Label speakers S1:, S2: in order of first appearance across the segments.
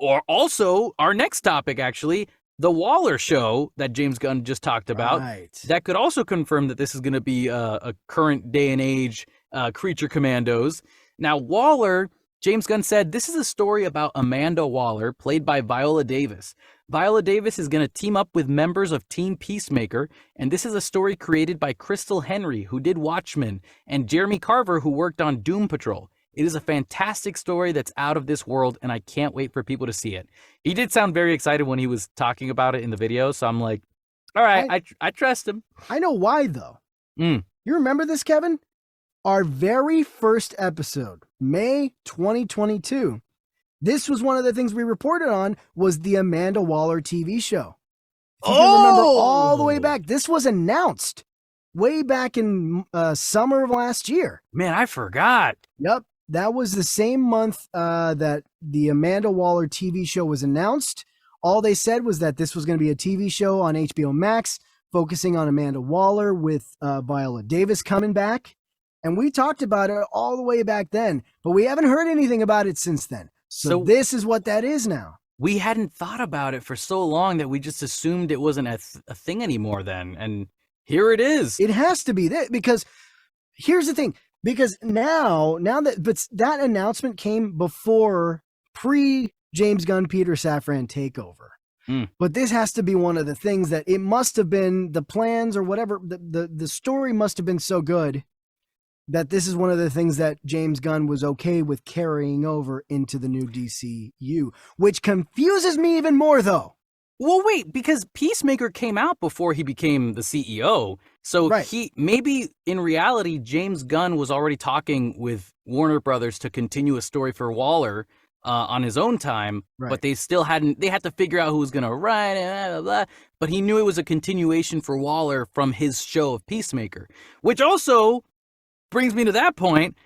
S1: Or also, our next topic, actually, the Waller show that James Gunn just talked about,
S2: Right.
S1: that could also confirm that this is going to be a current day and age creature commandos. Now, Waller, James Gunn said, this is a story about Amanda Waller, played by Viola Davis. Viola Davis is going to team up with members of Team Peacemaker, and this is a story created by Crystal Henry, who did Watchmen, and Jeremy Carver, who worked on Doom Patrol. It is a fantastic story that's out of this world, and I can't wait for people to see it. He did sound very excited when he was talking about it in the video, so I'm like, all right, I trust him.
S2: I know why, though. You remember this, Kevin? Our very first episode, May 2022. This was one of the things we reported on, was the Amanda Waller TV show. If you can remember all the way back, this was announced way back in summer of last year.
S1: Man, I forgot.
S2: Yep. That was the same month that the Amanda Waller TV show was announced. All they said was that this was going to be a TV show on HBO Max, focusing on Amanda Waller with Viola Davis coming back. And we talked about it all the way back then, but we haven't heard anything about it since then. So this is what that is now.
S1: We hadn't thought about it for so long that we just assumed it wasn't a thing anymore then. And here it is.
S2: It has to be that, because here's the thing. Because now that announcement came before pre-James Gunn, Peter Safran takeover. But this has to be one of the things that it must have been, the plans or whatever, the story must have been so good that this is one of the things that James Gunn was okay with carrying over into the new DCU, which confuses me even more, though.
S1: Well, wait, because Peacemaker came out before he became the CEO. So maybe in reality, James Gunn was already talking with Warner Brothers to continue a story for Waller on his own time, but they still they had to figure out who was going to write it, blah, blah, blah. But he knew it was a continuation for Waller from his show of Peacemaker, which also brings me to that point.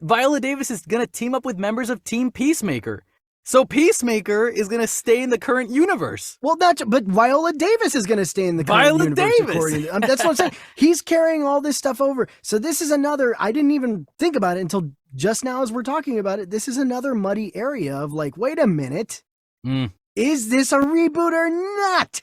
S1: Viola Davis is going to team up with members of Team Peacemaker. So Peacemaker is going to stay in the current universe.
S2: Well, but Viola Davis is going to stay in the current universe. That's what I'm saying. He's carrying all this stuff over. So this is another, I didn't even think about it until just now as we're talking about it. This is another muddy area of like, wait a minute. Is this a reboot or not?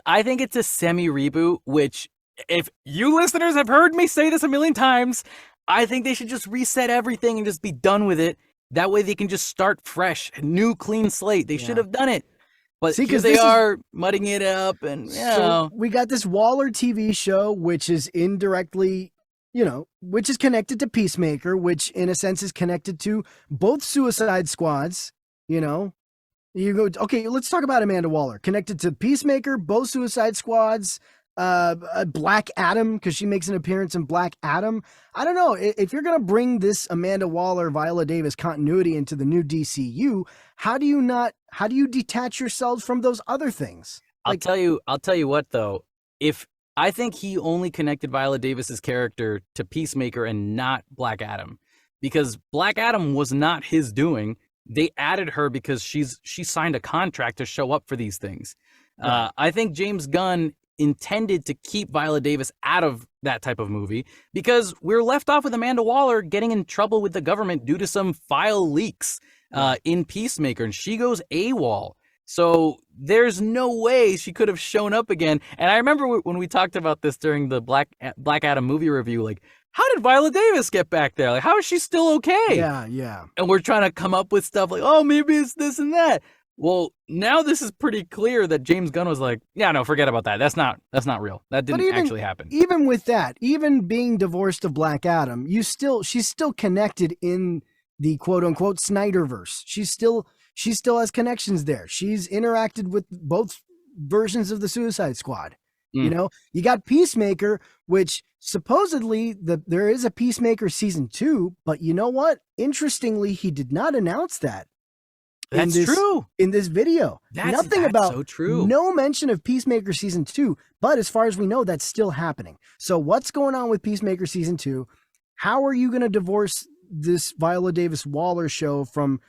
S1: I think it's a semi-reboot, which if you listeners have heard me say this a million times, I think they should just reset everything and just be done with it. That way they can just start fresh, a new clean slate. They should have done it. But because they are mudding it up, and
S2: so we got this Waller TV show, which is indirectly, which is connected to Peacemaker, which in a sense is connected to both Suicide Squads. You go, okay, let's talk about Amanda Waller, connected to Peacemaker, both Suicide Squads, Black Adam, because she makes an appearance in Black Adam. I don't know if you're gonna bring this Amanda Waller, Viola Davis continuity into the new DCU. How do you detach yourselves from those other things?
S1: I'll tell you what though. If I think he only connected Viola Davis's character to Peacemaker and not Black Adam, because Black Adam was not his doing. They added her because she signed a contract to show up for these things. I think James Gunn intended to keep Viola Davis out of that type of movie because we're left off with Amanda Waller getting in trouble with the government due to some file leaks in Peacemaker, and she goes AWOL. So there's no way she could have shown up again. And I remember when we talked about this during the Black Adam movie review, like, how did Viola Davis get back there? Like, how is she still okay?
S2: Yeah.
S1: And we're trying to come up with stuff like, oh, maybe it's this and that. Well, now this is pretty clear that James Gunn was like, yeah, no, forget about that. That's not real. That didn't actually happen.
S2: Even with that, even being divorced of Black Adam, she's still connected in the quote unquote Snyderverse. She still has connections there. She's interacted with both versions of the Suicide Squad. You got Peacemaker, which supposedly there is a Peacemaker season 2, but you know what? Interestingly, he did not announce that.
S1: That's true.
S2: In this video.
S1: That's so true.
S2: No mention of Peacemaker season 2, but as far as we know, that's still happening. So what's going on with Peacemaker season 2? How are you going to divorce this Viola Davis Waller show from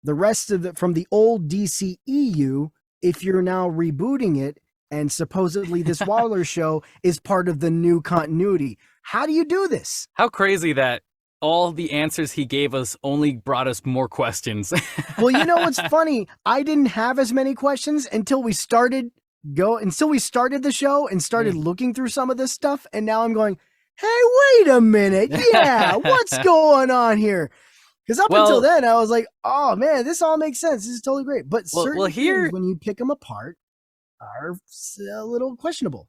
S2: the rest of from the old DCEU if you're now rebooting it and supposedly this Waller show is part of the new continuity? How do you do this?
S1: How crazy that all the answers he gave us only brought us more questions.
S2: Well, you know what's funny? I didn't have as many questions until we started the show and started looking through some of this stuff, and now I'm going, hey, wait a minute. Yeah, what's going on here? Because up until then, I was like, oh, man, this all makes sense. This is totally great. But certain things, when you pick them apart, are a little questionable.